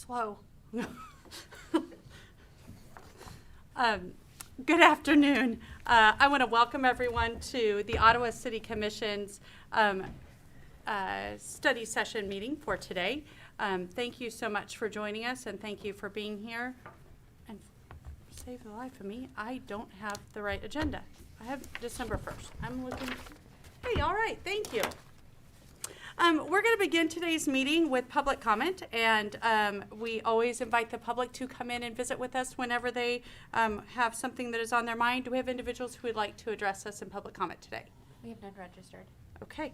slow. Good afternoon. I want to welcome everyone to the Ottawa City Commission's study session meeting for today. Thank you so much for joining us, and thank you for being here. And save the life of me, I don't have the right agenda. I have December 1st. I'm looking. Hey, all right, thank you. We're going to begin today's meeting with public comment, and we always invite the public to come in and visit with us whenever they have something that is on their mind. Do we have individuals who would like to address us in public comment today? We have none registered. Okay.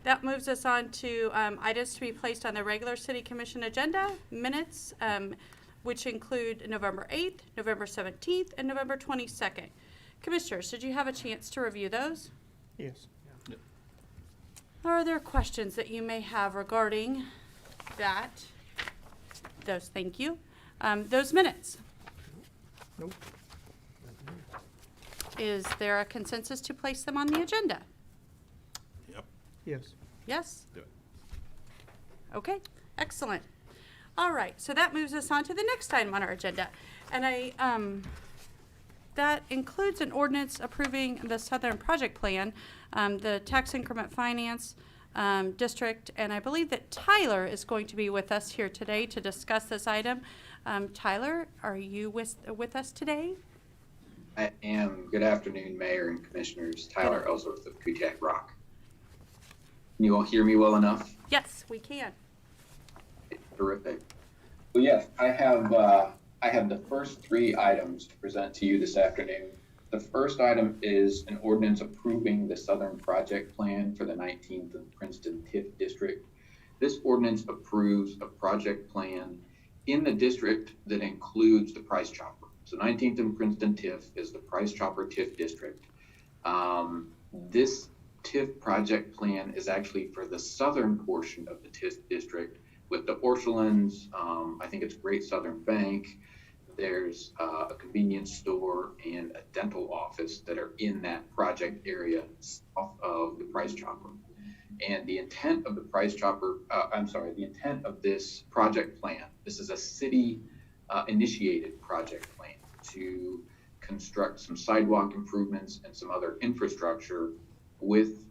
That moves us on to items to be placed on the regular City Commission agenda, minutes, which include November 8th, November 17th, and November 22nd. Commissioners, did you have a chance to review those? Yes. Are there questions that you may have regarding those, thank you, those minutes? Nope. Is there a consensus to place them on the agenda? Yep. Yes. Yes? Do it. Okay, excellent. All right, so that moves us on to the next item on our agenda. And that includes an ordinance approving the Southern Project Plan, the Tax Increment Finance District, and I believe that Tyler is going to be with us here today to discuss this item. Tyler, are you with us today? I am. Good afternoon, Mayor and Commissioners. Tyler Ellsworth of Kutak Rock. Can you all hear me well enough? Yes, we can. Terrific. Well, yes, I have the first three items to present to you this afternoon. The first item is an ordinance approving the Southern Project Plan for the 19th and Princeton TIF District. This ordinance approves a project plan in the district that includes the Price Chopper. So 19th and Princeton TIF is the Price Chopper TIF District. This TIF project plan is actually for the southern portion of the TIF district with the Orchelins, I think it's Great Southern Bank. There's a convenience store and a dental office that are in that project area south of the Price Chopper. And the intent of the Price Chopper, the intent of this project plan, this is a city initiated project plan to construct some sidewalk improvements and some other infrastructure with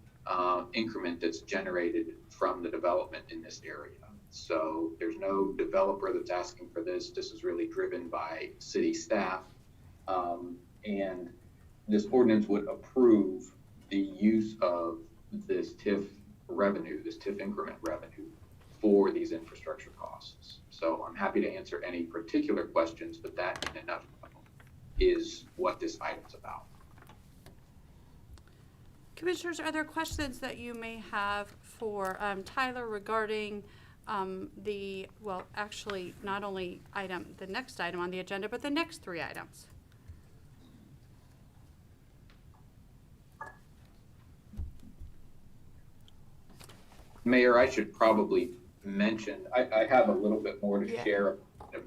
increment that's generated from the development in this area. So there's no developer that's asking for this. This is really driven by city staff. And this ordinance would approve the use of this TIF revenue, this TIF increment revenue for these infrastructure costs. So I'm happy to answer any particular questions, but that in a nutshell is what this item's about. Commissioners, are there questions that you may have for Tyler regarding actually not only the next item on the agenda, but the next three items? Mayor, I should probably mention, I have a little bit more to share of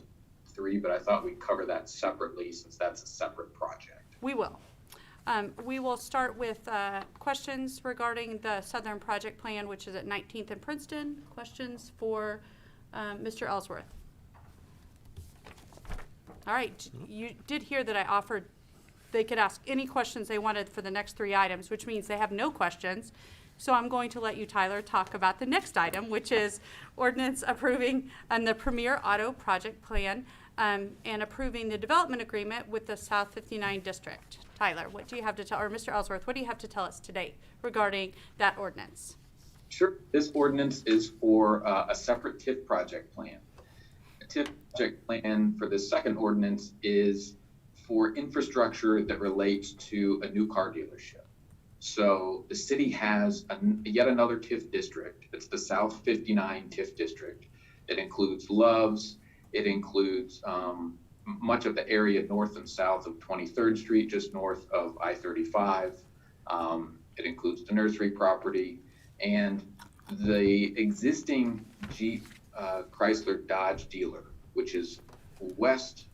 three, but I thought we'd cover that separately since that's a separate project. We will. We will start with questions regarding the Southern Project Plan, which is at 19th and Princeton. Questions for Mr. Ellsworth? All right, you did hear that I offered they could ask any questions they wanted for the next three items, which means they have no questions. So I'm going to let you, Tyler, talk about the next item, which is ordinance approving the Premier Auto Project Plan and approving the development agreement with the South 59 District. Tyler, what do you have to tell, or Mr. Ellsworth, what do you have to tell us today regarding that ordinance? Sure. This ordinance is for a separate TIF project plan. A TIF project plan for this second ordinance is for infrastructure that relates to a new car dealership. So the city has yet another TIF district. It's the South 59 TIF district. It includes Love's. It includes much of the area north and south of 23rd Street, just north of I-35. It includes the nursery property and the existing Jeep Chrysler Dodge dealer, which is west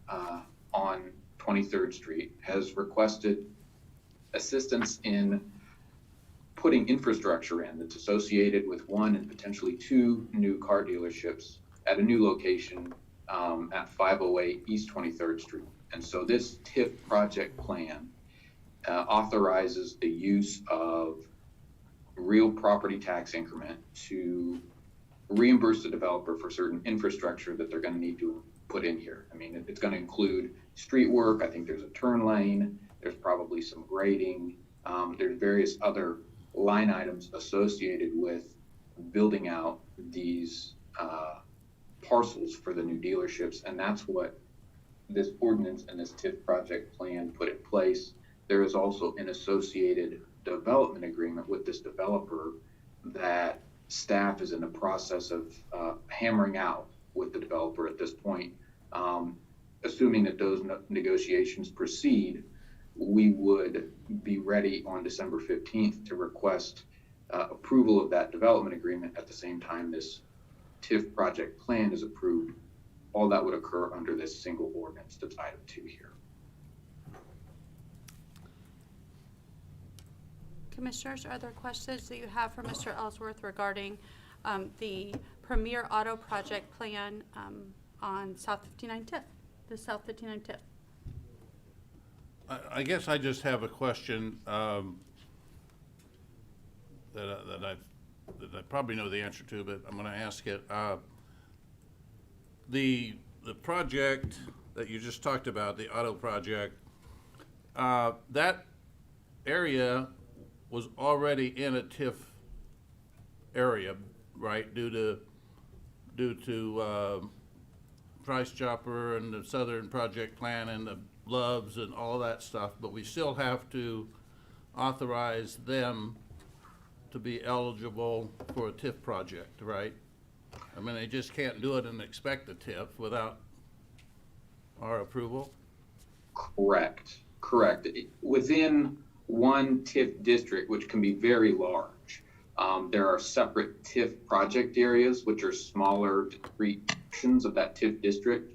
on 23rd Street, has requested assistance in putting infrastructure in that's associated with one and potentially two new car dealerships at a new location at 508 East 23rd Street. And so this TIF project plan authorizes the use of real property tax increment to reimburse the developer for certain infrastructure that they're going to need to put in here. I mean, it's going to include street work. I think there's a turn lane. There's probably some grading. There's various other line items associated with building out these parcels for the new dealerships. And that's what this ordinance and this TIF project plan put in place. There is also an associated development agreement with this developer that staff is in the process of hammering out with the developer at this point. Assuming that those negotiations proceed, we would be ready on December 15th to request approval of that development agreement at the same time this TIF project plan is approved. All that would occur under this single ordinance that's item 2 here. Commissioners, are there questions that you have for Mr. Ellsworth regarding the Premier Auto Project plan on South 59 TIF, the South 59 TIF? I guess I just have a question that I probably know the answer to, but I'm going to ask it. The project that you just talked about, the auto project, that area was already in a TIF area, right? Due to Price Chopper and the Southern Project Plan and the Loves and all that stuff, but we still have to authorize them to be eligible for a TIF project, right? I mean, they just can't do it and expect a TIF without our approval? Correct. Within one TIF district, which can be very large, there are separate TIF project areas, which are smaller discrete sections of that TIF district.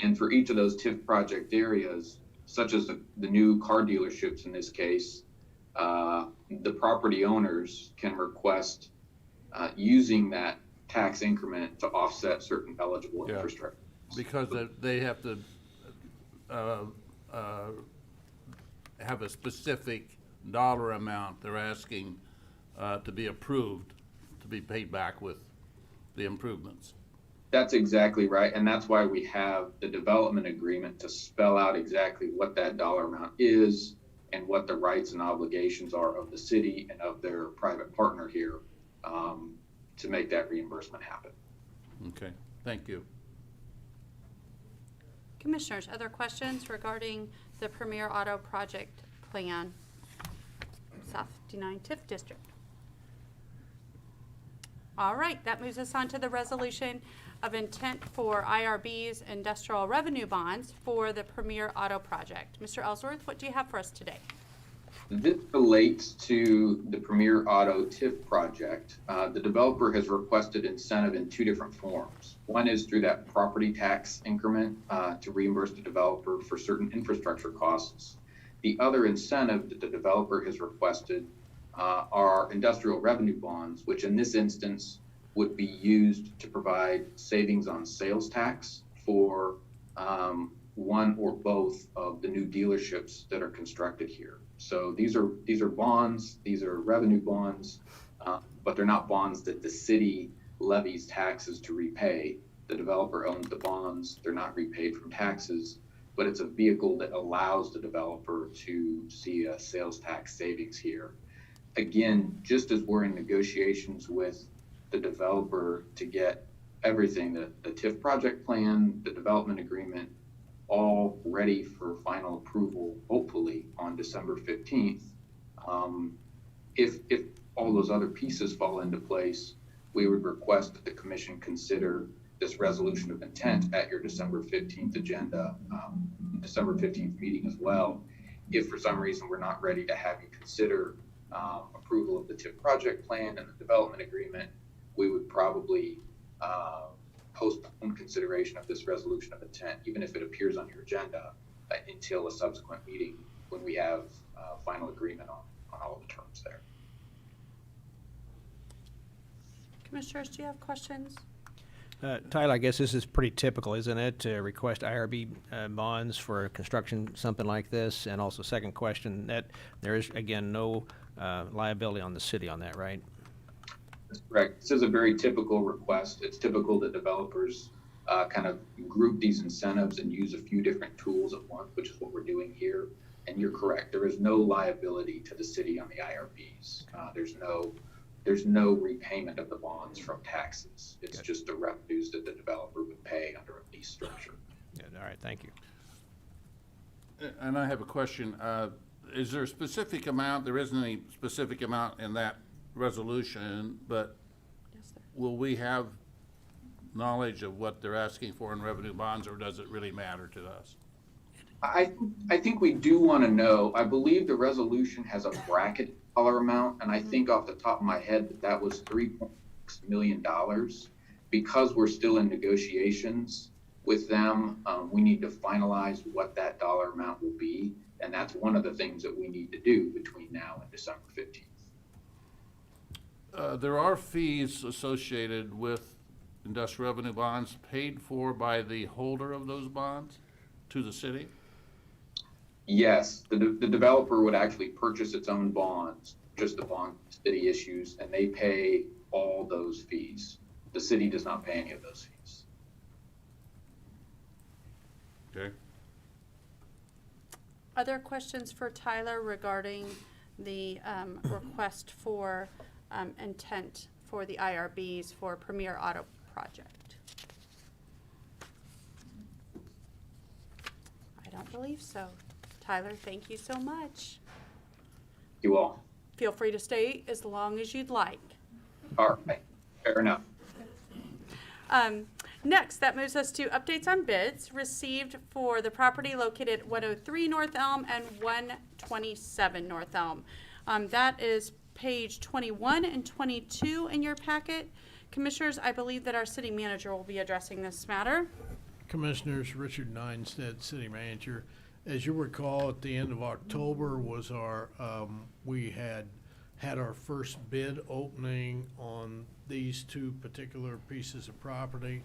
And for each of those TIF project areas, such as the new car dealerships in this case, the property owners can request using that tax increment to offset certain eligible infrastructure. Because they have to have a specific dollar amount they're asking to be approved, to be paid back with the improvements. That's exactly right. And that's why we have the development agreement to spell out exactly what that dollar amount is and what the rights and obligations are of the city and of their private partner here to make that reimbursement happen. Okay, thank you. Commissioners, other questions regarding the Premier Auto Project Plan, South 59 TIF District? All right, that moves us on to the resolution of intent for IRB's industrial revenue bonds for the Premier Auto Project. Mr. Ellsworth, what do you have for us today? This relates to the Premier Auto TIF project. The developer has requested incentive in 2 different forms. One is through that property tax increment to reimburse the developer for certain infrastructure costs. The other incentive that the developer has requested are industrial revenue bonds, which in this instance would be used to provide savings on sales tax for one or both of the new dealerships that are constructed here. So these are bonds, these are revenue bonds, but they're not bonds that the city levies taxes to repay. The developer owns the bonds, they're not repaid from taxes, but it's a vehicle that allows the developer to see a sales tax savings here. Again, just as we're in negotiations with the developer to get everything, the TIF project plan, the development agreement, all ready for final approval, hopefully on December 15th. If all those other pieces fall into place, we would request that the commission consider this resolution of intent at your December 15th agenda, December 15th meeting as well. If for some reason we're not ready to have you consider approval of the TIF project plan and the development agreement, we would probably postpone consideration of this resolution of intent, even if it appears on your agenda, until a subsequent meeting when we have final agreement on all the terms there. Commissioners, do you have questions? Tyler, I guess this is pretty typical, isn't it, to request IRB bonds for construction, something like this? And also, second question, that there is, again, no liability on the city on that, right? That's correct. This is a very typical request. It's typical that developers kind of group these incentives and use a few different tools at once, which is what we're doing here. And you're correct. There is no liability to the city on the IRBs. There's no repayment of the bonds from taxes. It's Good. just the revenues that the developer would pay under a lease structure. Good. All right, thank you. And I have a question. Is there a specific amount? There isn't any specific amount in that resolution, but Yes, sir. will we have knowledge of what they're asking for in revenue bonds, or does it really matter to us? I think we do want to know. I believe the resolution has a bracket dollar amount, and I think off the top of my head that was $3.6 million. Because we're still in negotiations with them, we need to finalize what that dollar amount will be, and that's one of the things that we need to do between now and December 15th. There are fees associated with industrial revenue bonds paid for by the holder of those bonds to the city? Yes, the developer would actually purchase its own bonds, just the bond the city issues, and they pay all those fees. The city does not pay any of those fees. Okay. Other questions for Tyler regarding the request for intent for the IRBs for Premier Auto project? I don't believe so. Tyler, thank you so much. You all. Feel free to stay as long as you'd like. All right, fair enough. Next, that moves us to updates on bids received for the property located at 103 North Elm and 127 North Elm. That is page 21 and 22 in your packet. Commissioners, I believe that our city manager will be addressing this matter. Commissioners, Richard Ninestead, City Manager. As you recall, at the end of October was our, we had our first bid opening on these two particular pieces of property.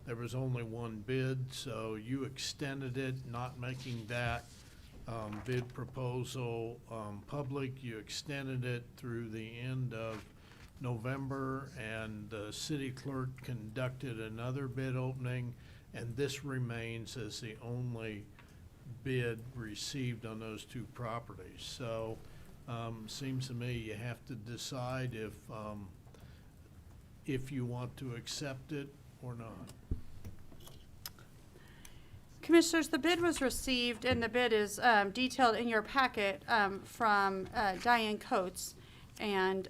There was only one bid, so you extended it, not making that bid proposal public. You extended it through the end of November, and the city clerk conducted another bid opening, and this remains as the only bid received on those two properties. So seems to me you have to decide if you want to accept it or not. Commissioners, the bid was received, and the bid is detailed in your packet from Diane Coates, and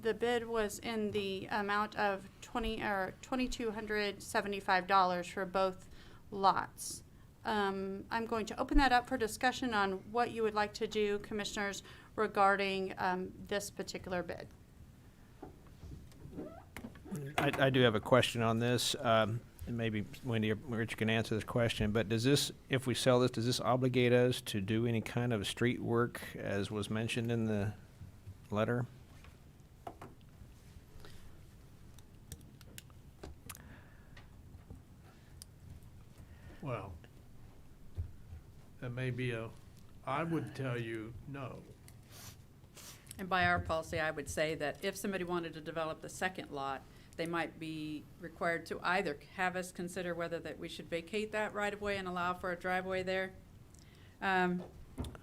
the bid was in the amount of $2,275 for both lots. I'm going to open that up for discussion on what you would like to do, Commissioners, regarding this particular bid. I do have a question on this. And maybe Wendy or Rich can answer this question, but does this, if we sell this, does this obligate us to do any kind of street work as was mentioned in the letter? Well, that may be I would tell you no. And by our policy, I would say that if somebody wanted to develop the second lot, they might be required to either have us consider whether that we should vacate that right of way and allow for a driveway there,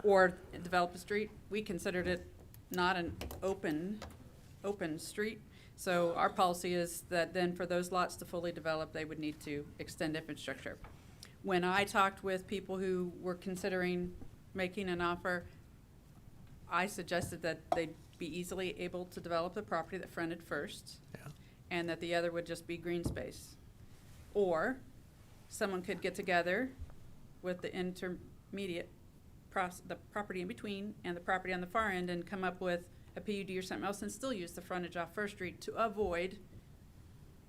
or develop a street. We considered it not an open street. So our policy is that then for those lots to fully develop, they would need to extend infrastructure. When I talked with people who were considering making an offer, I suggested that they'd be easily able to develop the property that fronted first, Yeah. and that the other would just be green space. Or someone could get together with the intermediate the property in between and the property on the far end and come up with a PUD or something else and still use the frontage off First Street to avoid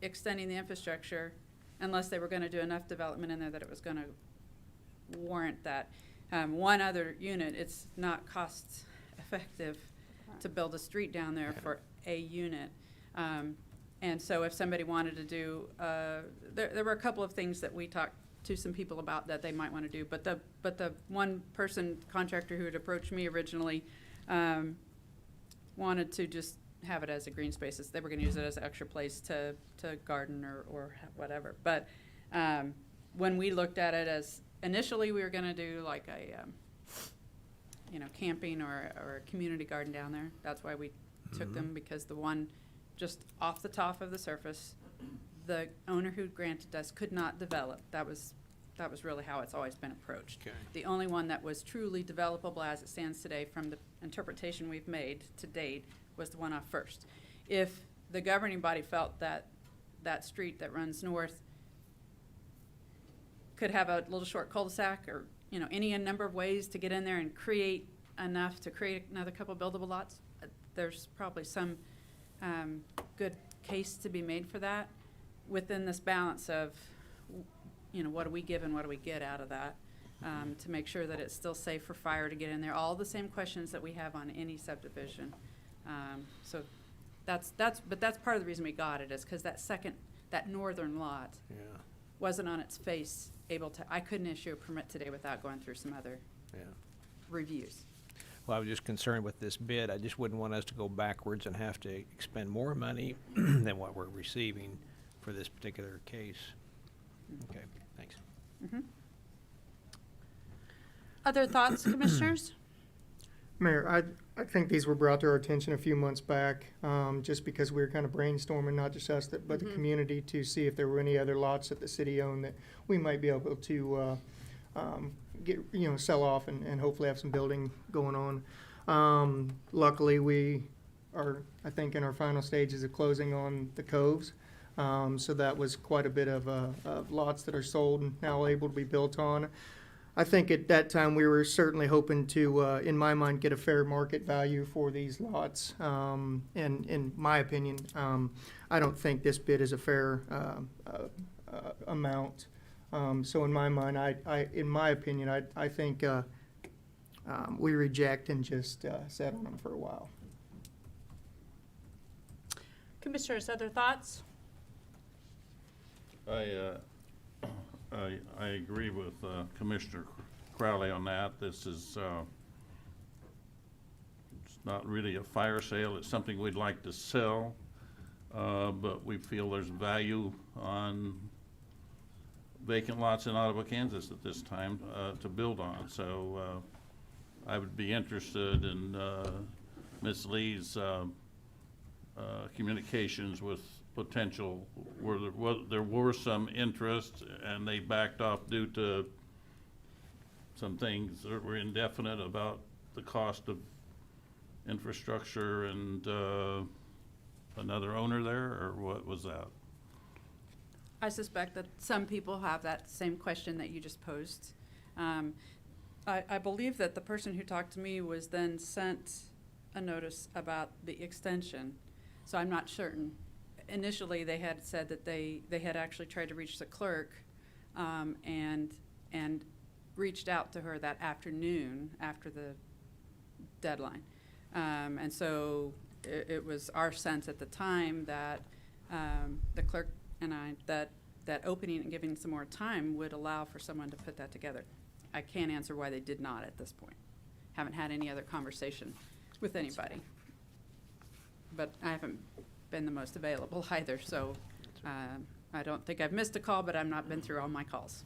extending the infrastructure unless they were gonna do enough development in there that it was gonna warrant that. One other unit, it's not cost effective to build a street down there for a unit. And so if somebody wanted to do, there were a couple of things that we talked to some people about that they might want to do. But the one person contractor who had approached me originally wanted to just have it as a green spaces. They were going to use it as an extra place to garden or whatever. But when we looked at it as initially we were going to do like a camping or a community garden down there. That's why we took them, because the one just off the top of the surface, the owner who granted us could not develop. That was really how it's always been approached. Okay. The only one that was truly developable as it stands today from the interpretation we've made to date was the one off First. If the governing body felt that that street that runs north could have a little short cul-de-sac or, any number of ways to get in there and create enough to create another couple buildable lots, there's probably some good case to be made for that within this balance of, what do we give and what do we get out of that, to make sure that it's still safe for fire to get in there. All the same questions that we have on any subdivision. So that's part of the reason we got it, is because that northern lot Yeah. wasn't on its face able to, I couldn't issue a permit today without going through some other Yeah. reviews. Well, I was just concerned with this bid. I just wouldn't want us to go backwards and have to expend more money than what we're receiving for this particular case. Okay, thanks. Mhm. Other thoughts, commissioners? Mayor, I think these were brought to our attention a few months back, just because we were kind of brainstorming, not just us, but the community, to see if there were any other lots that the city owned that we might be able to sell off and hopefully have some building going on. Luckily, we are, I think, in our final stages of closing on the coves. So that was quite a bit of lots that are sold and now able to be built on. I think at that time we were certainly hoping to, in my mind, get a fair market value for these lots. And in my opinion, I don't think this bid is a fair amount. So in my mind, in my opinion, I think we reject and just set on them for a while. Commissioners, other thoughts? I agree with Commissioner Crowley on that. This is it's not really a fire sale. It's something we'd like to sell, but we feel there's value on vacant lots in Ottawa, Kansas at this time to build on. So I would be interested in Ms. Lee's communications with potential where there were some interest and they backed off due to some things that were indefinite about the cost of infrastructure and another owner there, or what was that? I suspect that some people have that same question that you just posed. I believe that the person who talked to me was then sent a notice about the extension, so I'm not certain. Initially, they had said that they had actually tried to reach the clerk and reached out to her that afternoon after the deadline. And so it was our sense at the time that the clerk and I, that opening and giving some more time would allow for someone to put that together. I can't answer why they did not at this point. Haven't had any other conversation with anybody. But I haven't been the most available either, so I don't think I've missed a call, but I've not been through all my calls.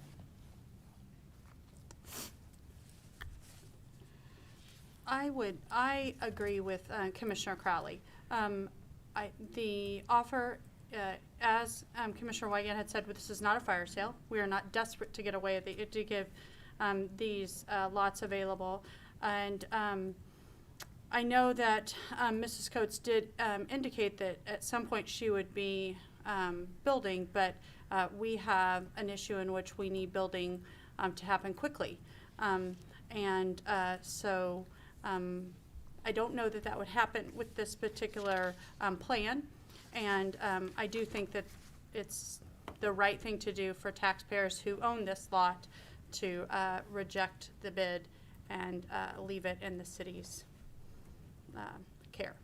I agree with Commissioner Crowley. The offer, as Commissioner Wygant had said, this is not a fire sale. We are not desperate to get away to give these lots available. And I know that Mrs. Coates did indicate that at some point she would be building, but we have an issue in which we need building to happen quickly. So I don't know that would happen with this particular plan. And I do think that it's the right thing to do for taxpayers who own this lot to reject the bid and leave it in the city's care.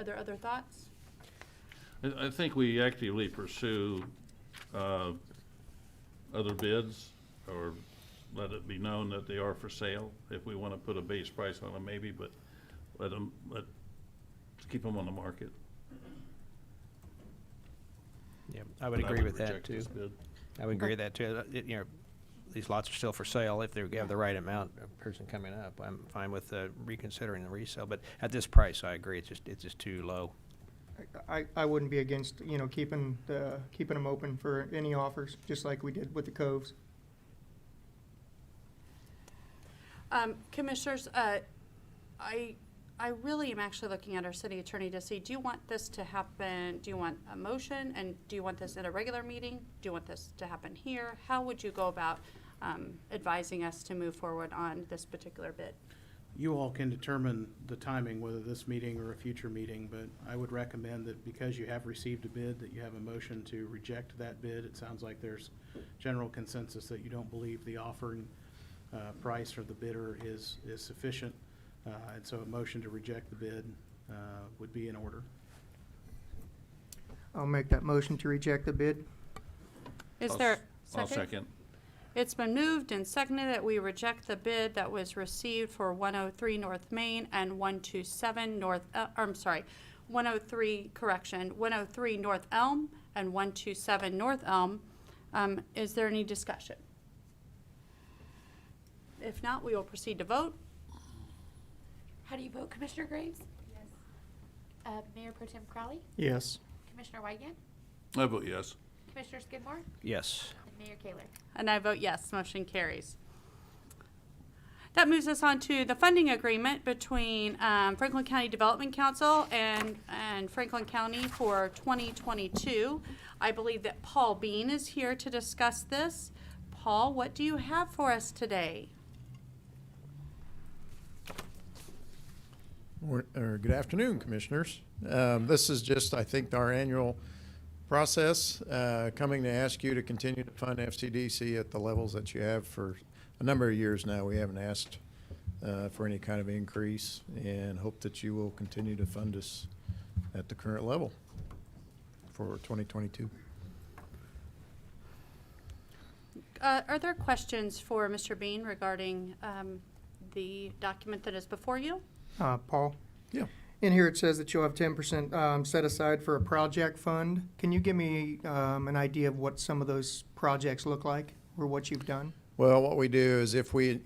Are there other thoughts? I think we actively pursue other bids, or let it be known that they are for sale. If we want to put a base price on them, maybe, but let's keep them on the market. Yeah, I would But agree with that reject too. this bid. I would agree with that too. You know, these lots are still for sale. If they have the right amount of person coming up, I'm fine with reconsidering the resale. But at this price, I agree. It's just too low. I wouldn't be against, keeping them open for any offers, just like we did with the Coves. Commissioners, I really am actually looking at our city attorney to see, do you want this to happen, do you want a motion, and do you want this in a regular meeting? Do you want this to happen here? How would you go about advising us to move forward on this particular bid? You all can determine the timing, whether this meeting or a future meeting, but I would recommend that because you have received a bid, that you have a motion to reject that bid. It sounds like there's general consensus that you don't believe the offering price or the bidder is sufficient. And so a motion to reject the bid would be in order. I'll make that motion to reject the bid. Is I'll there s- a I'll second? second. It's been moved and seconded that we reject the bid that was received for 103 North Main and 127 North, 103, correction, 103 North Elm and 127 North Elm. Is there any discussion? If not, we will proceed to vote. How do you vote, Commissioner Graves? Yes. Mayor Pro Tem Crowley, Yes. Commissioner Weigand, I vote yes. Commissioner Skidmore, Yes. and Mayor Kaler. And I vote yes, motion carries. That moves us on to the funding agreement between Franklin County Development Council and Franklin County for 2022. I believe that Paul Bean is here to discuss this. Paul, what do you have for us today? Good afternoon, Commissioners. This is just, I think, our annual process, coming to ask you to continue to fund FCDC at the levels that you have for a number of years now. We haven't asked for any kind of increase, and hope that you will continue to fund us at the current level for 2022. Are there questions for Mr. Bean regarding the document that is before you? Paul? Yeah. In here, it says that you'll have 10% set aside for a project fund. Can you give me an idea of what some of those projects look like, or what you've done? Well, what we do is if we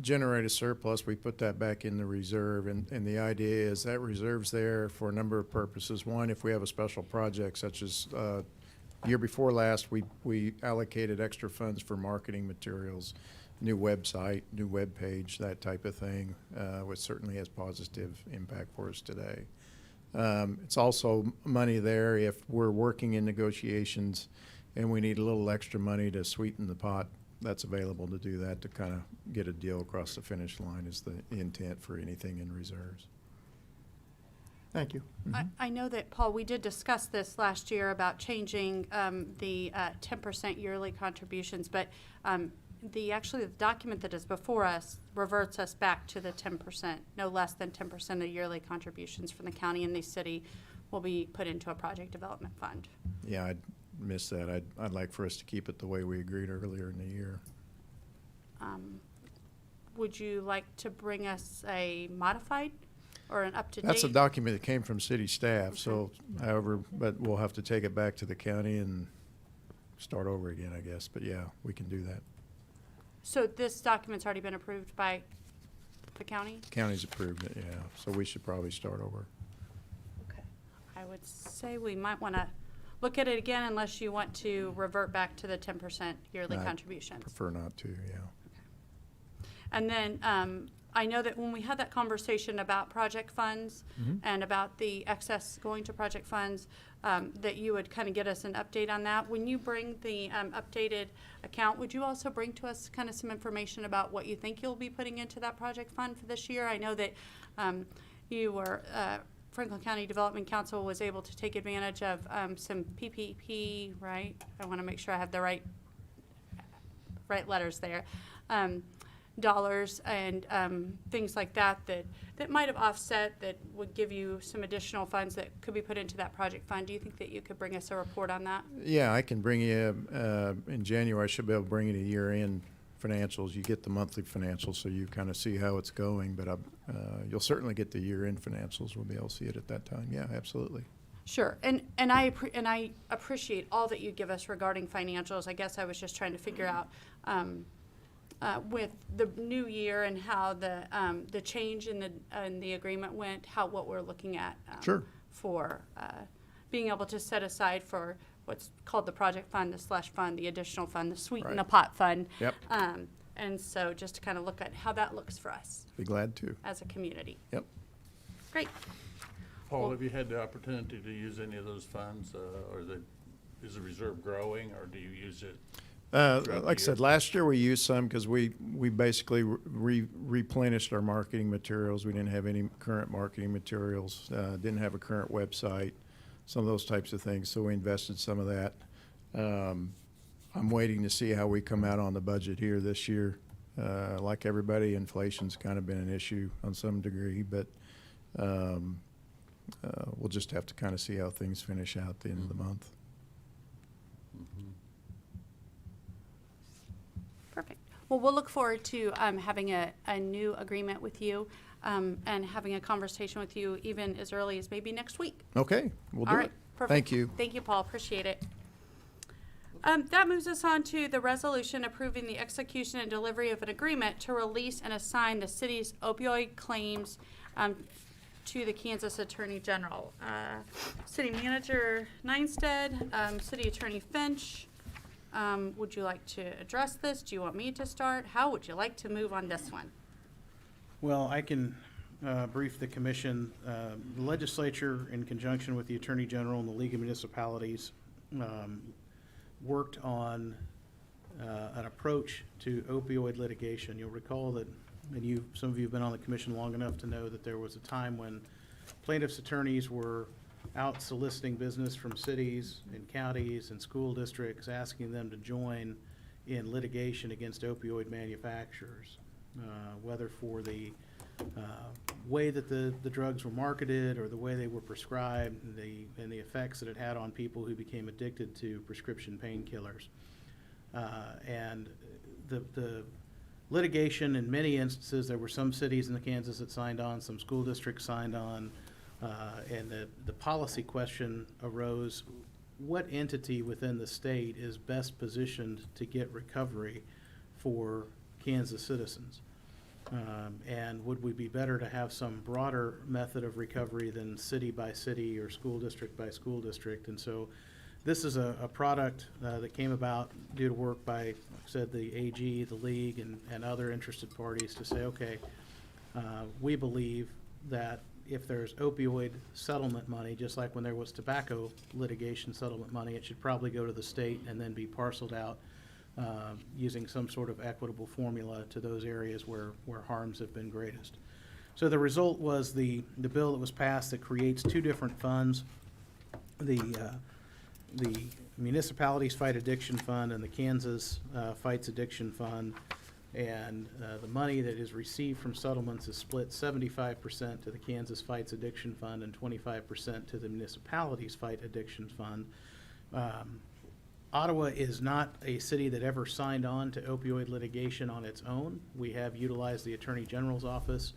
generate a surplus, we put that back in the reserve, and the idea is that reserve's there for a number of purposes. One, if we have a special project, such as year before last, we allocated extra funds for marketing materials, new website, new web page, that type of thing, which certainly has positive impact for us today. It's also money there if we're working in negotiations and we need a little extra money to sweeten the pot. That's available to do that, to kind of get a deal across the finish line, is the intent for anything in reserves. Thank you. I know that, Paul, we did discuss this last year about changing the 10% yearly contributions, but the document that is before us reverts us back to the 10%. No less than 10% of yearly contributions from the county and the city will be put into a project development fund. Yeah, I'd miss that. I'd like for us to keep it the way we agreed earlier in the year. Would you like to bring us a modified or an up-to-date? That's a document that came from city staff, so however, but we'll have to take it back to the county and start over again, I guess. But yeah, we can do that. So this document's already been approved by the county? County's approved it, yeah, so we should probably start over. Okay. I would say we might want to look at it again unless you want to revert back to the 10% yearly I'd contributions. Prefer not to, yeah. And then I know that when we had that conversation about project funds and about the excess going to project funds, that you would kind of get us an update on that. When you bring the updated account, would you also bring to us kind of some information about what you think you'll be putting into that project fund for this year? I know that you were, Franklin County Development Council was able to take advantage of some PPP, right? I want to make sure I have the right letters there. dollars and things like that that might have offset, that would give you some additional funds that could be put into that project fund. Do you think that you could bring us a report on that? Yeah, I can bring you, in January, I should be able to bring you the year-end financials. You get the monthly financials, so you kind of see how it's going, but you'll certainly get the year-end financials. We'll be able to see it at that time. Yeah, absolutely. Sure, and I appreciate all that you give us regarding financials. I guess I was just trying to figure out with the new year and how the change in the agreement went, what we're looking at Sure. for being able to set aside for what's called the project fund, the slush fund, the additional fund, the sweeten Right. the pot fund. Yep. And so just to kind of look at how that looks for us Be glad to. as a community. Yep. Great. Paul, have you had the opportunity to use any of those funds, is the reserve growing, or do you use it? throughout the Like I said, year? last year we used some because we basically replenished our marketing materials. We didn't have any current marketing materials, didn't have a current website, some of those types of things, so we invested some of that. I'm waiting to see how we come out on the budget here this year. Like everybody, inflation's kind of been an issue on some degree, but we'll just have to kind of see how things finish out at the end of the month. Perfect. Well, we'll look forward to having a new agreement with you and having a conversation with you even as early as maybe next week. Okay, we'll All do right, it. perfect. Thank you. Thank you, Paul. Appreciate it. That moves us on to the resolution approving the execution and delivery of an agreement to release and assign the city's opioid claims to the Kansas Attorney General. City Manager Neinstead, City Attorney Finch, would you like to address this? Do you want me to start? How would you like to move on this one? Well, I can brief the commission. The legislature, in conjunction with the Attorney General and the League of Municipalities, worked on an approach to opioid litigation. You'll recall that, and some of you have been on the commission long enough to know that there was a time when plaintiffs' attorneys were out soliciting business from cities and counties and school districts, asking them to join in litigation against opioid manufacturers, whether for the way that the drugs were marketed or the way they were prescribed and the effects that it had on people who became addicted to prescription painkillers. And the litigation, in many instances, there were some cities in Kansas that signed on, some school districts signed on, and the policy question arose: what entity within the state is best positioned to get recovery for Kansas citizens? And would we be better to have some broader method of recovery than city by city or school district by school district? And so this is a product that came about due to work by, like I said, the AG, the league, and other interested parties to say, okay, we believe that if there's opioid settlement money, just like when there was tobacco litigation settlement money, it should probably go to the state and then be parceled out using some sort of equitable formula to those areas where harms have been greatest. So the result was the bill that was passed that creates two different funds, the Municipalities Fight Addiction Fund and the Kansas Fights Addiction Fund. And the money that is received from settlements is split 75% to the Kansas Fights Addiction Fund and 25% to the Municipalities Fight Addiction Fund. Ottawa is not a city that ever signed on to opioid litigation on its own. We have utilized the Attorney General's office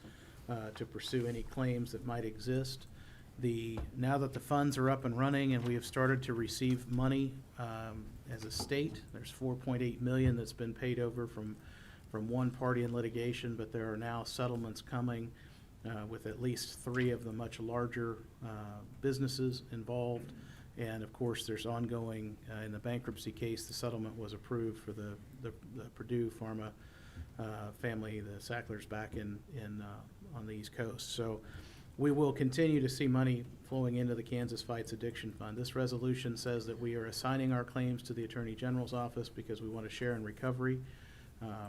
to pursue any claims that might exist. Now that the funds are up and running and we have started to receive money as a state, there's $4.8 million that's been paid over from one party in litigation, but there are now settlements coming with at least 3 of the much larger businesses involved. And of course, there's ongoing, in the bankruptcy case, the settlement was approved for the Purdue Pharma family, the Sacklers back on the East Coast. So we will continue to see money flowing into the Kansas Fights Addiction Fund. This resolution says that we are assigning our claims to the Attorney General's office because we want to share in recovery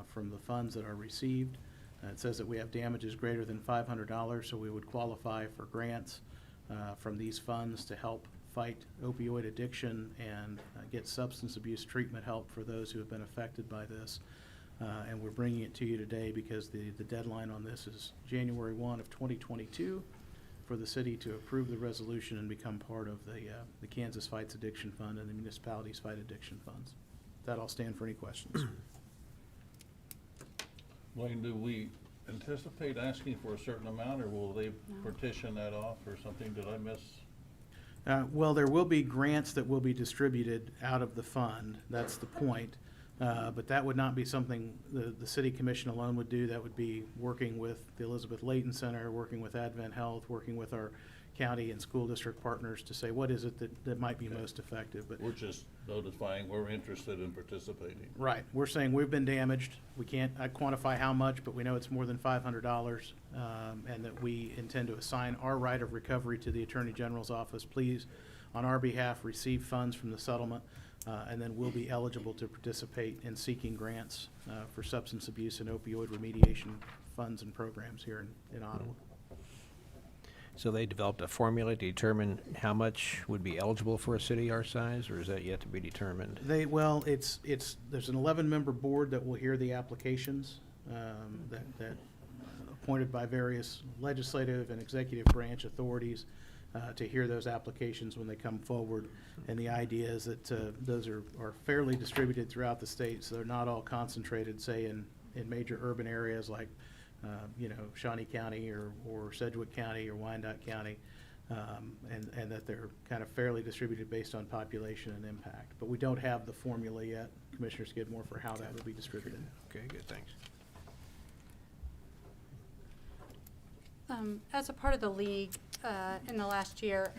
from the funds that are received. It says that we have damages greater than $500, so we would qualify for grants from these funds to help fight opioid addiction and get substance abuse treatment help for those who have been affected by this. And we're bringing it to you today because the deadline on this is January 1 of 2022 for the city to approve the resolution and become part of the Kansas Fights Addiction Fund and the municipalities Fight Addiction Funds. That I'll stand for any questions. Wayne, do we anticipate asking for a certain amount, or will they partition that off or something? Did I miss? Well, there will be grants that will be distributed out of the fund. That's the point. But that would not be something the city commission alone would do. That would be working with the Elizabeth Layton Center, working with Advent Health, working with our county and school district partners to say, what is it that might be most effective? But We're just notifying we're interested in participating. right, we're saying we've been damaged. We can't quantify how much, but we know it's more than $500, and that we intend to assign our right of recovery to the Attorney General's office. Please, on our behalf, receive funds from the settlement, and then we'll be eligible to participate in seeking grants for substance abuse and opioid remediation funds and programs here in Ottawa. So they developed a formula to determine how much would be eligible for a city our size, or is that yet to be determined? Well, there's an 11-member board that will hear the applications, that appointed by various legislative and executive branch authorities, to hear those applications when they come forward. And the idea is that, those are fairly distributed throughout the state, so they're not all concentrated, say, in major urban areas like, Shawnee County or Sedgwick County or Wyandotte County, and that they're kind of fairly distributed based on population and impact. But we don't have the formula yet, Commissioner Skidmore, for how that will be distributed. Okay, good, thanks. As a part of the league, in the last year,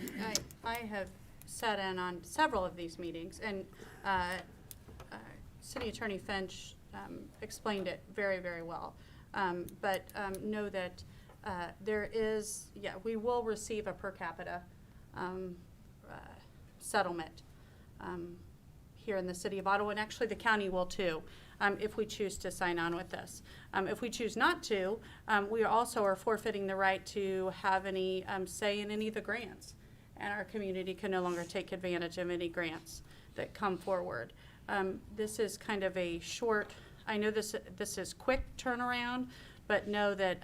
I have sat in on several of these meetings, and City Attorney Finch explained it very, very well. But know that there is, we will receive a per capita settlement here in the city of Ottawa, and actually the county will too, if we choose to sign on with this. If we choose not to, we also are forfeiting the right to have any say in any of the grants, and our community can no longer take advantage of any grants that come forward. This is kind of a short, I know this is quick turnaround, but know that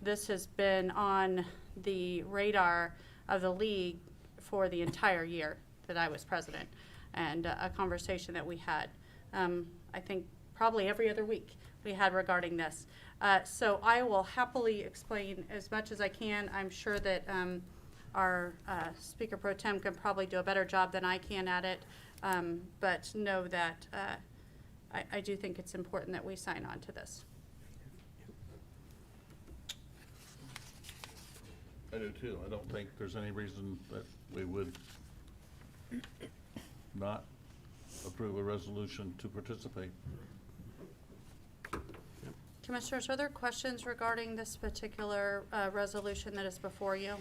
this has been on the radar of the league for the entire year that I was president, and a conversation that we had, I think probably every other week we had regarding this. So I will happily explain as much as I can. I'm sure that our Speaker Pro Tem can probably do a better job than I can at it, but know that I do think it's important that we sign on to this. I do too. I don't think there's any reason that we would not approve a resolution to participate. Commissioners, are there questions regarding this particular resolution that is before you?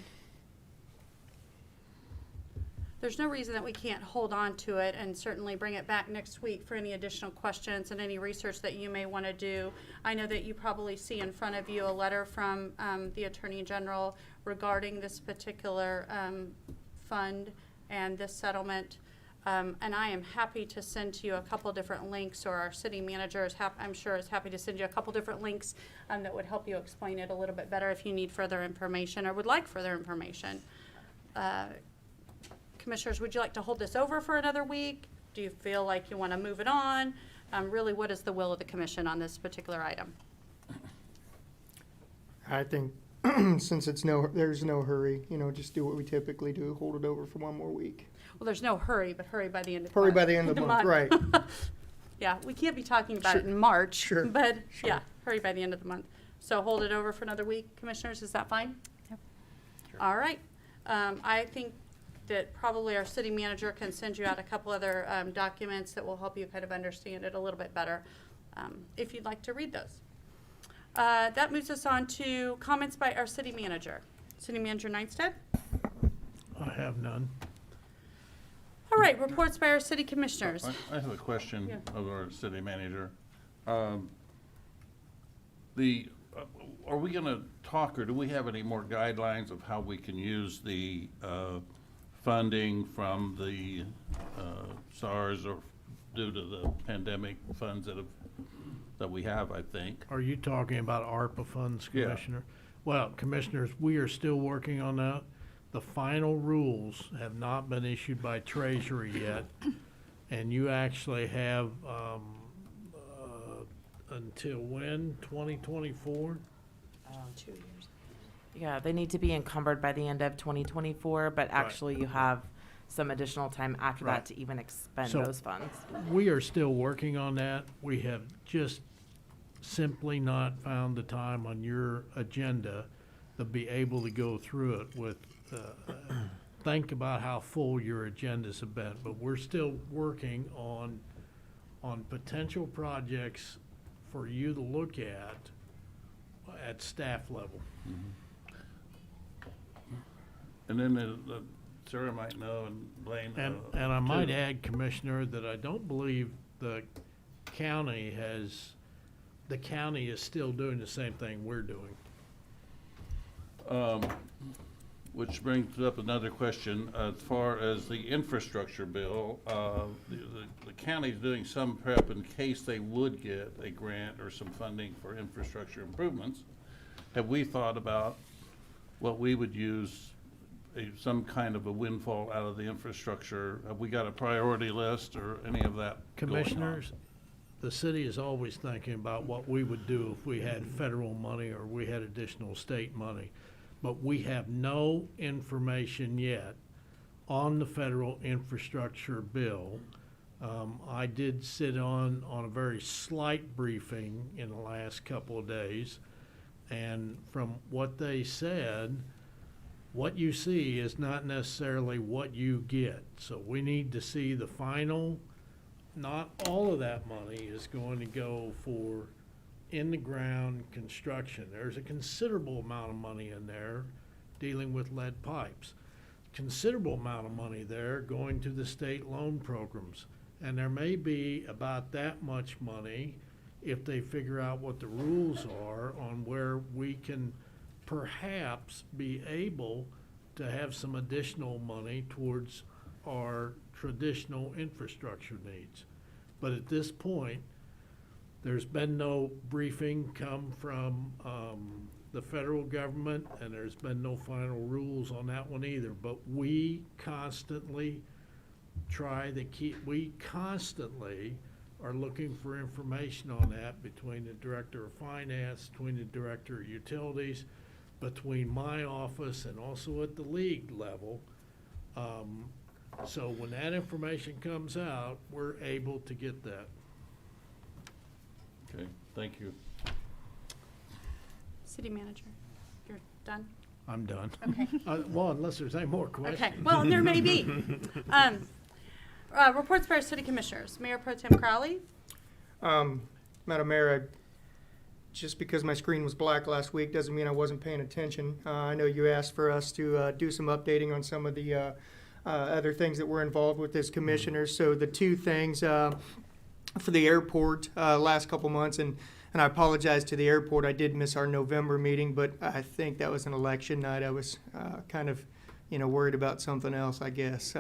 There's no reason that we can't hold on to it and certainly bring it back next week for any additional questions and any research that you may want to do. I know that you probably see in front of you a letter from the Attorney General regarding this particular fund and this settlement. And I am happy to send to you a couple different links, or our city manager is I'm sure is happy to send you a couple different links that would help you explain it a little bit better if you need further information or would like further information. Commissioners, would you like to hold this over for another week? Do you feel like you want to move it on? Really, what is the will of the commission on this particular item? I think since there's no hurry, just do what we typically do, hold it over for one more week. Well, there's no hurry, but hurry by the end of the Hurry month. by the end of the month, right. Yeah, we can't be talking about Sure. it in March, Sure. but Sure. yeah, hurry by the end of the month. So hold it over for another week, commissioners, is that fine? Yep. Sure. All right. I think that probably our city manager can send you out a couple other documents that will help you kind of understand it a little bit better, if you'd like to read those. That moves us on to comments by our city manager. City Manager Neinstead? I have none. All right, reports by our city commissioners. I have a question Yeah. of our city manager. Are we gonna talk, or do we have any more guidelines of how we can use the funding from the SARS or due to the pandemic funds that we have, I think. Are you talking about ARPA funds, Yeah. Commissioner? Well, Commissioners, we are still working on that. The final rules have not been issued by Treasury yet, and you actually have, until when, 2024? 2 years. Yeah, they need to be encumbered by the end of 2024, but actually you have some additional time after Right. that to even expend So- those funds. We are still working on that. We have just simply not found the time on your agenda to be able to go through it with, think about how full your agendas have been. But we're still working on potential projects for you to look at staff level. And then Sarah might know, and Blaine. And I might too. add, Commissioner, that I don't believe the county is still doing the same thing we're doing. Which brings up another question, as far as the infrastructure bill, the county's doing some prep in case they would get a grant or some funding for infrastructure improvements. Have we thought about what we would use, some kind of a windfall out of the infrastructure? Have we got a priority list or any of that going on? Commissioners, the city is always thinking about what we would do if we had federal money or we had additional state money. But we have no information yet on the federal infrastructure bill. I did sit on a very slight briefing in the last couple of days. And from what they said, what you see is not necessarily what you get. So we need to see the final. Not all of that money is going to go for in-the-ground construction. There's a considerable amount of money in there dealing with lead pipes. Considerable amount of money there going to the state loan programs. And there may be about that much money, if they figure out what the rules are, on where we can perhaps be able to have some additional money towards our traditional infrastructure needs. But at this point, there's been no briefing come from the federal government, and there's been no final rules on that one either. But we constantly we constantly are looking for information on that between the Director of Finance, between the Director of Utilities, between my office, and also at the league level. So when that information comes out, we're able to get that. Okay, thank you. City manager, you're done? I'm done. Okay. Well, unless there's any more questions. Okay, well, there may be. Reports by our city commissioners. Mayor Pro Tem Crowley? Madam Mayor, just because my screen was black last week doesn't mean I wasn't paying attention. I know you asked for us to do some updating on some of the other things that were involved with this commissioner. So the two things for the airport last couple months, and I apologize to the airport. I did miss our November meeting, but I think that was an election night. I was kind of worried about something else, I guess.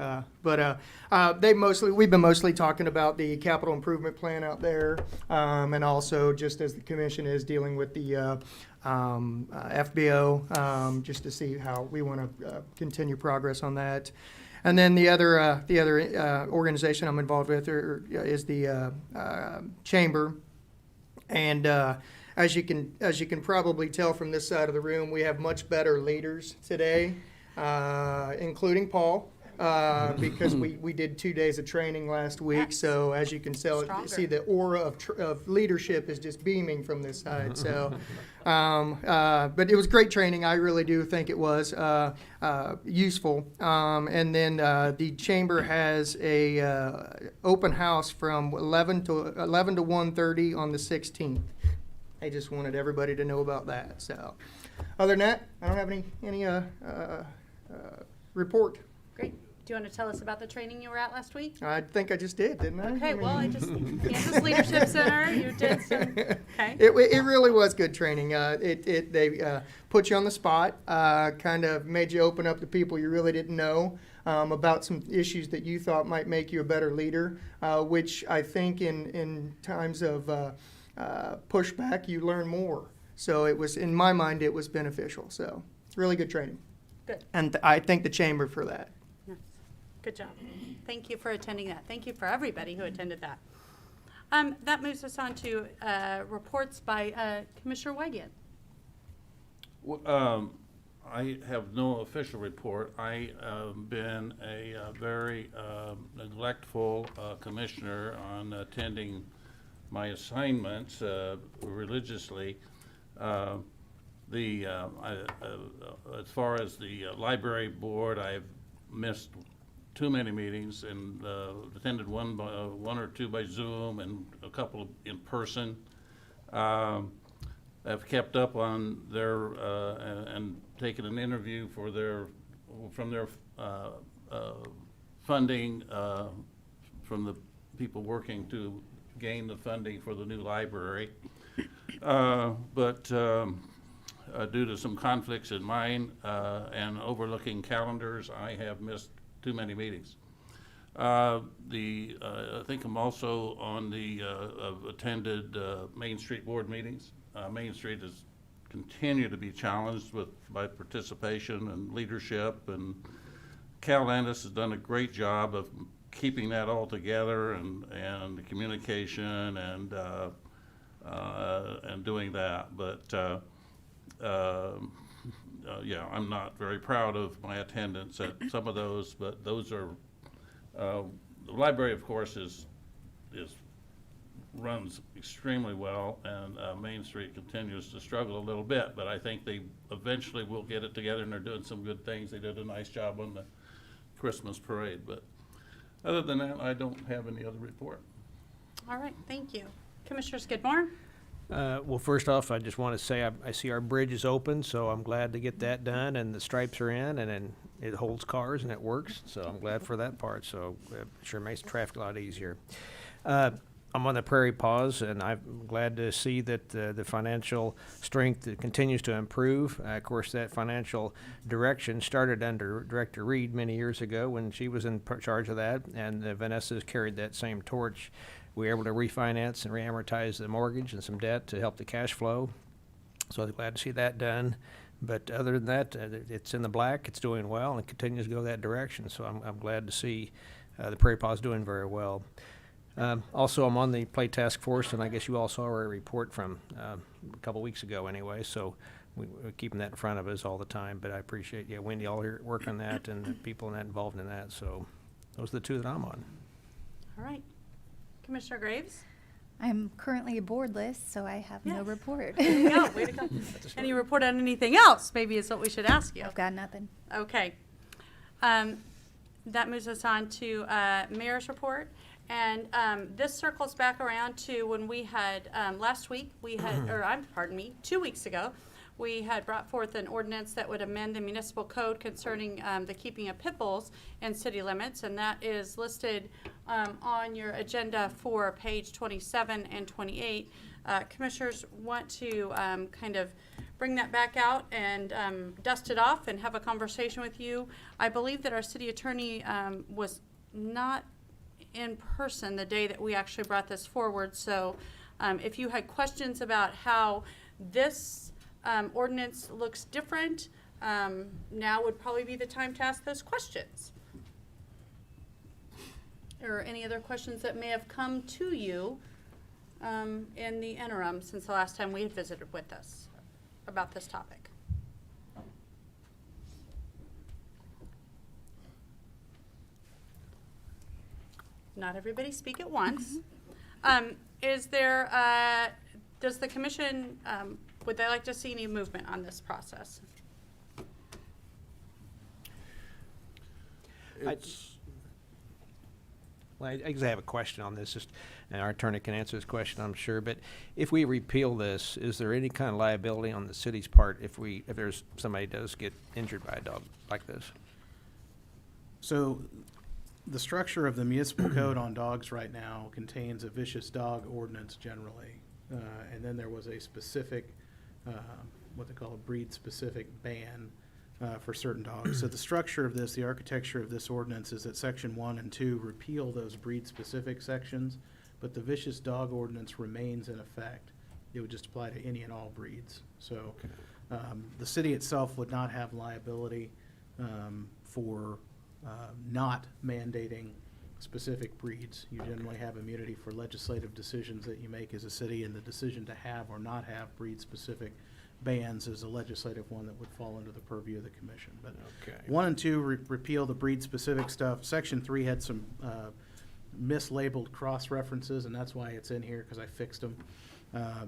But we've been mostly talking about the capital improvement plan out there, and also just as the commission is dealing with the FBO, just to see how we want to continue progress on that. And then the other organization I'm involved with is the chamber. And as you can probably tell from this side of the room, we have much better leaders today, including Paul, because we did 2 days of training last week. So as you can see, the aura of leadership is just beaming from this side. So, but it was great training. I really do think it was useful. And then the chamber has a open house from 11 to 1:30 on the 16th. I just wanted everybody to know about that. So, other than that, I don't have any report. Great. Do you want to tell us about the training you were at last week? I think I just did, didn't I? Okay, well, I mean- just, Kansas Leadership Center, you did some, okay. It really was good training. They put you on the spot, kind of made you open up to people you really didn't know about some issues that you thought might make you a better leader, which I think in times of pushback, you learn more. So it was, in my mind, it was beneficial. So really good training. Good. And I thank the chamber for that. Yes. Good job. Thank you for attending that. Thank you for everybody who attended that. That moves us on to reports by Commissioner Weigand. I have no official report. I have been a very neglectful commissioner on attending my assignments religiously. As far as the library board, I've missed too many meetings and attended one or two by Zoom and a couple in person. I've kept up on their and taken an interview from their funding from the people working to gain the funding for the new library. But due to some conflicts in mine and overlooking calendars, I have missed too many meetings. I think I'm also on I've attended Main Street board meetings. Main Street has continued to be challenged by participation and leadership, and Cal Landis has done a great job of keeping that all together and communication and doing that. But yeah, I'm not very proud of my attendance at some of those, but those are the library, of course, runs extremely well, and Main Street continues to struggle a little bit, but I think they eventually will get it together, and they're doing some good things. They did a nice job on the Christmas parade, but other than that, I don't have any other report. All right, thank you. Commissioner Skidmore? Well, first off, I just want to say I see our bridge is open, so I'm glad to get that done, and the stripes are in, and then it holds cars and it works, so I'm glad for that part. So it sure makes traffic a lot easier. I'm on the Prairie Pause, and I'm glad to see that the financial strength continues to improve. Of course, that financial direction started under Director Reed many years ago when she was in charge of that, and Vanessa's carried that same torch. We were able to refinance and reamortize the mortgage and some debt to help the cash flow. So I was glad to see that done. But other than that, it's in the black, it's doing well, and continues to go that direction. So I'm glad to see the Prairie Pause doing very well. Also, I'm on the Play Task Force, and I guess you all saw our report from a couple weeks ago anyway, so we're keeping that in front of us all the time. But I appreciate, Wendy, all your work on that and the people involved in that. So those are the two that I'm on. All right. Commissioner Graves? I'm currently boardless, so I have no Yes. report. There you go, way to go. Any report on anything else, maybe is what we should ask you. I've got nothing. Okay. That moves us on to Mayor's report. And this circles back around to when we had, last week, we had, pardon me, 2 weeks ago, we had brought forth an ordinance that would amend the municipal code concerning the keeping of pit bulls in city limits, and that is listed on your agenda for page 27 and 28. Commissioners want to kind of bring that back out and dust it off and have a conversation with you. I believe that our city attorney was not in person the day that we actually brought this forward. So if you had questions about how this ordinance looks different, now would probably be the time to ask those questions. Or any other questions that may have come to you in the interim since the last time we had visited with us about this topic. Not everybody speak at once. Is there, does the commission, would they like to see any movement on this process? Well, I guess I have a question on this, and our attorney can answer this question, I'm sure. But if we repeal this, is there any kind of liability on the city's part if somebody does get injured by a dog like this? So the structure of the municipal code on dogs right now contains a vicious dog ordinance generally. And then there was a specific, what they call a breed-specific ban for certain dogs. So the structure of this, the architecture of this ordinance is that section 1 and 2 repeal those breed-specific sections, but the vicious dog ordinance remains in effect. It would just apply to any and all breeds. So the city itself would not have liability for not mandating specific breeds. You generally have immunity for legislative decisions that you make as a city, and the decision to have or not have breed-specific bans is a legislative one that would fall under the purview of the commission. But Okay. 1 and 2 repeal the breed-specific stuff. Section 3 had some mislabeled cross-references, and that's why it's in here, because I fixed them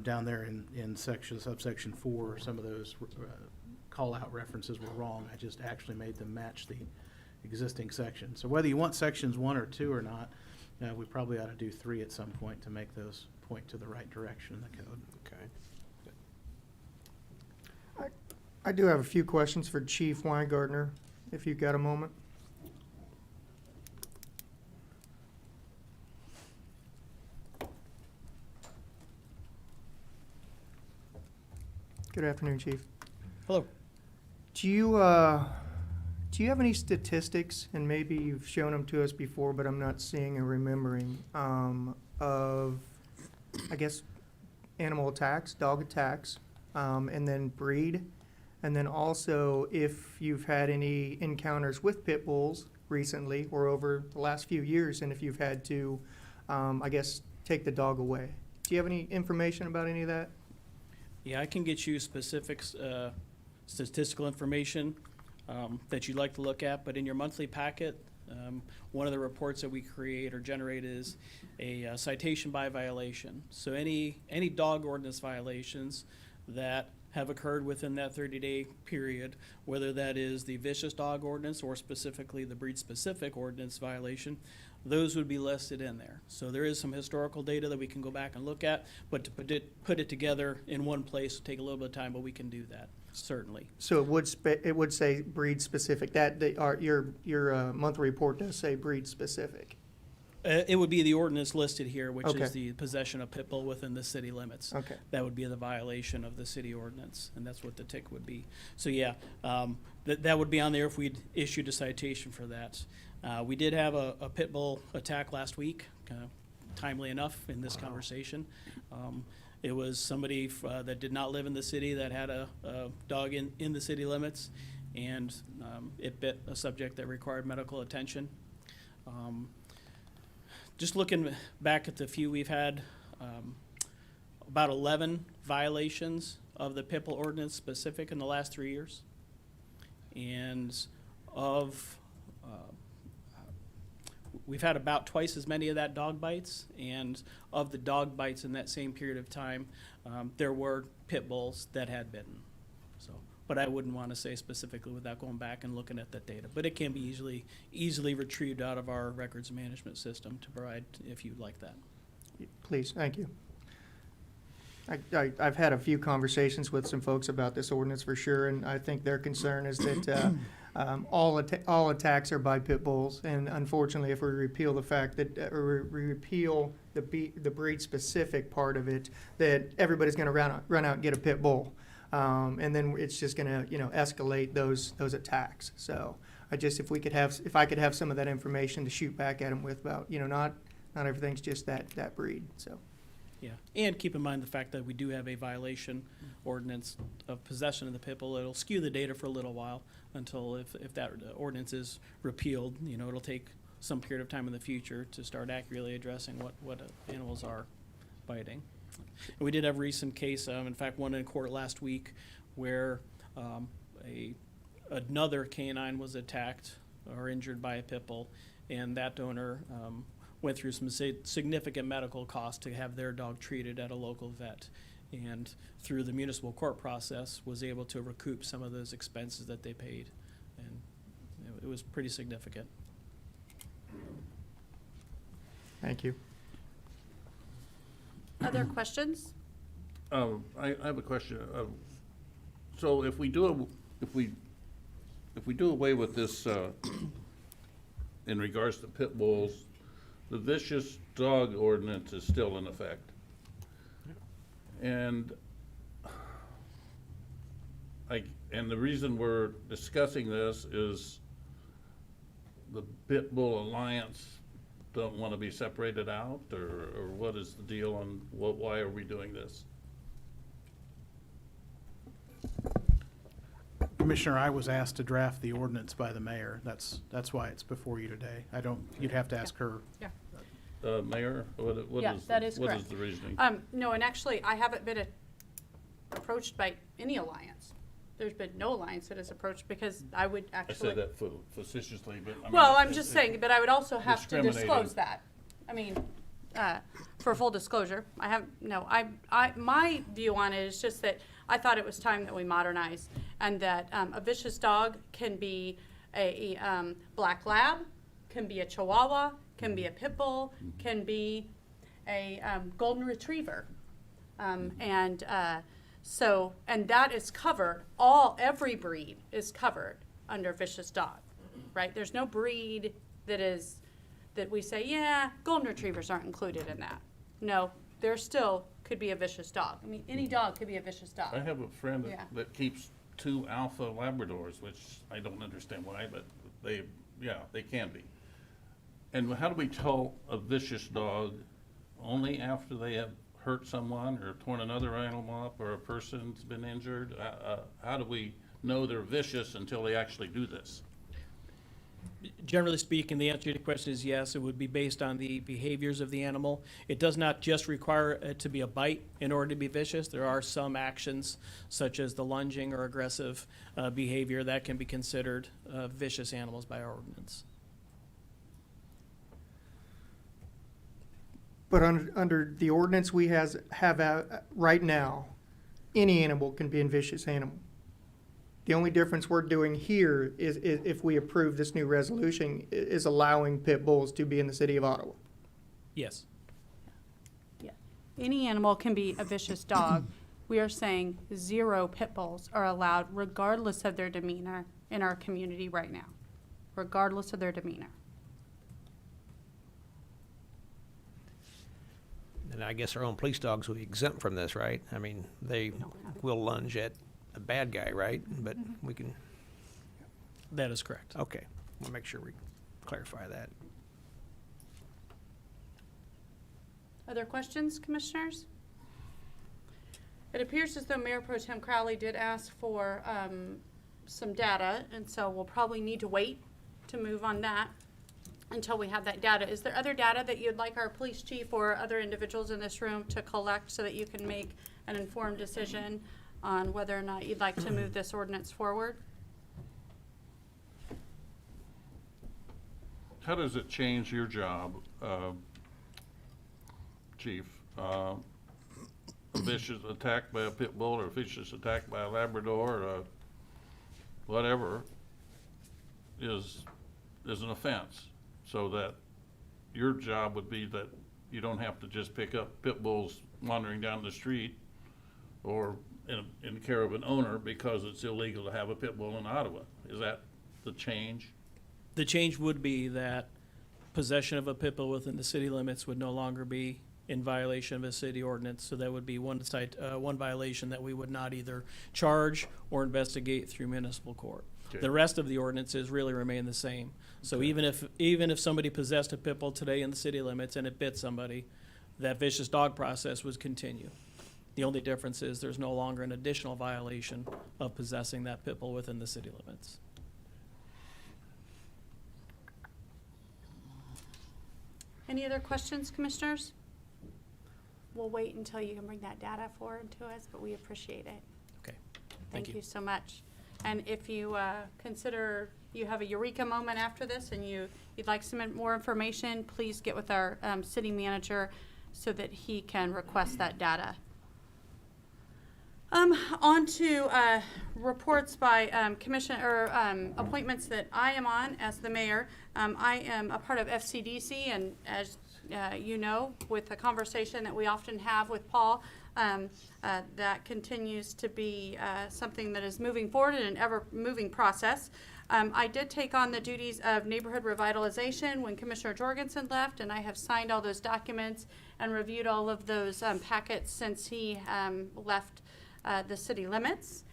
down there in subsection 4. Some of those call-out references were wrong. I just actually made them match the existing section. So whether you want sections 1 or 2 or not, we probably ought to do 3 at some point to make those point to the right direction in the code. Okay. I do have a few questions for Chief Weingartner, if you've got a moment. Good afternoon, Chief. Hello. Do you have any statistics, and maybe you've shown them to us before, but I'm not seeing or remembering, of, I guess, animal attacks, dog attacks, and then breed? And then also, if you've had any encounters with pit bulls recently or over the last few years, and if you've had to, I guess, take the dog away. Do you have any information about any of that? Yeah, I can get you specific statistical information that you'd like to look at, but in your monthly packet, one of the reports that we create or generate is a citation by violation. So any dog ordinance violations that have occurred within that 30-day period, whether that is the vicious dog ordinance or specifically the breed-specific ordinance violation, those would be listed in there. So there is some historical data that we can go back and look at, but to put it together in one place would take a little bit of time, but we can do that, certainly. So it would say breed specific. Your monthly report does say breed specific. It would be the ordinance listed here, which Okay. is the possession of pit bull within the city limits. Okay. That would be the violation of the city ordinance, and that's what the tick would be. So yeah, that would be on there if we'd issued a citation for that. We did have a pit bull attack last week, timely enough in this conversation. It was somebody that did not live in the city that had a dog in the city limits, and it bit a subject that required medical attention. Just looking back at the few we've had, about 11 violations of the pit bull ordinance specific in the last 3 years. And we've had about twice as many of that dog bites, and of the dog bites in that same period of time, there were pit bulls that had bitten. So, but I wouldn't want to say specifically without going back and looking at that data. But it can be easily retrieved out of our records management system to provide if you'd like that. Please, thank you. I've had a few conversations with some folks about this ordinance for sure, and I think their concern is that all attacks are by pit bulls, and unfortunately, if we repeal the fact that, or we repeal the breed-specific part of it, that everybody's going to run out and get a pit bull, and then it's just going to escalate those attacks. So if I could have some of that information to shoot back at them with about not everything's just that breed. So. Yeah, and keep in mind the fact that we do have a violation ordinance of possession of the pit bull. It'll skew the data for a little while until if that ordinance is repealed, it'll take some period of time in the future to start accurately addressing what animals are biting. And we did have a recent case, in fact, one in court last week, where another canine was attacked or injured by a pit bull, and that owner went through some significant medical costs to have their dog treated at a local vet, and through the municipal court process was able to recoup some of those expenses that they paid, and it was pretty significant. Thank you. Other questions? I have a question. So if we do away with this in regards to pit bulls, the vicious dog ordinance is still in effect. And and the reason we're discussing this is the Pit Bull Alliance don't want to be separated out, or what is the deal on why are we doing this? Commissioner, I was asked to draft the ordinance by the mayor. That's why it's before you today. You'd have to ask her. Mayor, what Yeah, is, that is what correct. is the reasoning? No, and actually, I haven't been approached by any alliance. There's been no alliance that has approached, because I would I actually. say that facetiously, but I mean. Well, I'm it's- just it's saying, but I would also have to discriminating. disclose that. I mean, for full disclosure, my view on it is just that I thought it was time that we modernize, and that a vicious dog can be a black lab, can be a chihuahua, can be a pit bull, can be a golden retriever. And that is covered, every breed is covered under vicious dog, right? There's no breed that we say, yeah, golden retrievers aren't included in that. No, there still could be a vicious dog. I mean, any dog could be a vicious dog. I have a friend Yeah. that keeps 2 alpha Labradors, which I don't understand why, but they can be. And how do we tell a vicious dog only after they have hurt someone or torn another animal up or a person's been injured? How do we know they're vicious until they actually do this? Generally speaking, the answer to your question is yes. It would be based on the behaviors of the animal. It does not just require it to be a bite in order to be vicious. There are some actions, such as the lunging or aggressive behavior, that can be considered vicious animals by our ordinance. But under the ordinance we have right now, any animal can be a vicious animal. The only difference we're doing here is if we approve this new resolution, is allowing pit bulls to be in the city of Ottawa. Yes. Yeah. Any animal can be a vicious dog. We are saying 0 pit bulls are allowed regardless of their demeanor in our community right now, regardless of their demeanor. And I guess our own police dogs will be exempt from this, right? I mean, they will lunge at a bad guy, right? But we can, That is correct. okay, we'll make sure we clarify that. Other questions, commissioners? It appears as though Mayor Pro Tem Crowley did ask for some data, and so we'll probably need to wait to move on that until we have that data. Is there other data that you'd like our police chief or other individuals in this room to collect so that you can make an informed decision on whether or not you'd like to move this ordinance forward? How does it change your job, Chief? A vicious attack by a pit bull or a vicious attack by a Labrador or whatever is an offense. So that your job would be that you don't have to just pick up pit bulls wandering down the street or in care of an owner because it's illegal to have a pit bull in Ottawa. Is that the change? The change would be that possession of a pit bull within the city limits would no longer be in violation of a city ordinance. So that would be one violation that we would not either charge or investigate through municipal court. Okay. The rest of the ordinances really remain the same. So Okay. even if somebody possessed a pit bull today in the city limits and it bit somebody, that vicious dog process would continue. The only difference is there's no longer an additional violation of possessing that pit bull within the city limits. Any other questions, commissioners? We'll wait until you can bring that data forward to us, but we appreciate it. Okay. Thank you so much. And if you consider you have a eureka moment after this and you'd like some more information, please get with our city manager so that he can request that data. On to reports by commission or appointments that I am on as the mayor. I am a part of FCDC, and as you know, with the conversation that we often have with Paul, that continues to be something that is moving forward in an ever-moving process. I did take on the duties of neighborhood revitalization when Commissioner Jorgensen left, and I have signed all those documents and reviewed all of those packets since he left the city limits.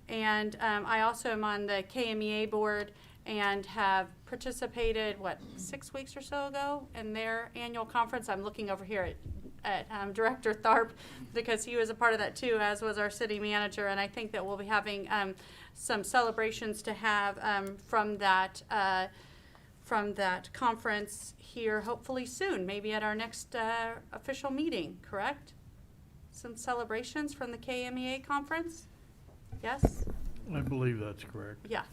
And I also am on the KMEA board and have participated, 6 weeks or so ago in their annual conference. I'm looking over here at Director Tharp because he was a part of that too, as was our city manager. And I think that we'll be having some celebrations to have from that conference here hopefully soon, maybe at our next official meeting, correct? Some celebrations from the KMEA conference? Yes? I believe that's correct. Yeah.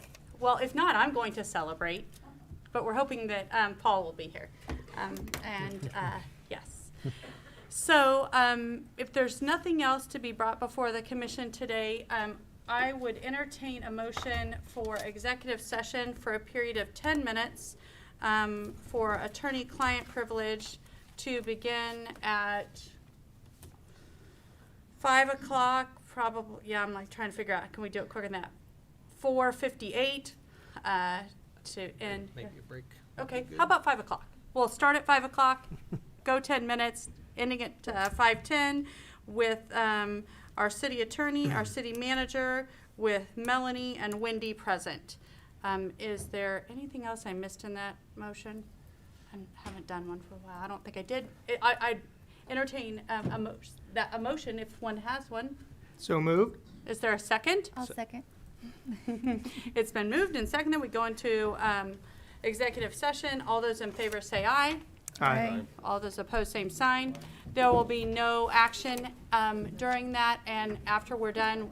Well, if not, I'm going to celebrate, but we're hoping that Paul will be here. Yes. So if there's nothing else to be brought before the commission today, I would entertain a motion for executive session for a period of 10 minutes for attorney-client privilege to begin at 5 o'clock, probably. Yeah, I'm like trying to figure out, can we do it quicker than that? 4:58 to end. Maybe a break. Okay, how about 5 o'clock? We'll start at 5 o'clock, go 10 minutes, ending at 5:10 with our city attorney, our city manager, with Melanie and Wendy present. Is there anything else I missed in that motion? I haven't done one for a while. I don't think I did. I entertain a motion if one has one. So moved. Is there a second? I'll second. It's been moved and seconded. We go into executive session. All those in favor say aye. Aye. All those opposed, same sign. There will be no action during that, and after we're done,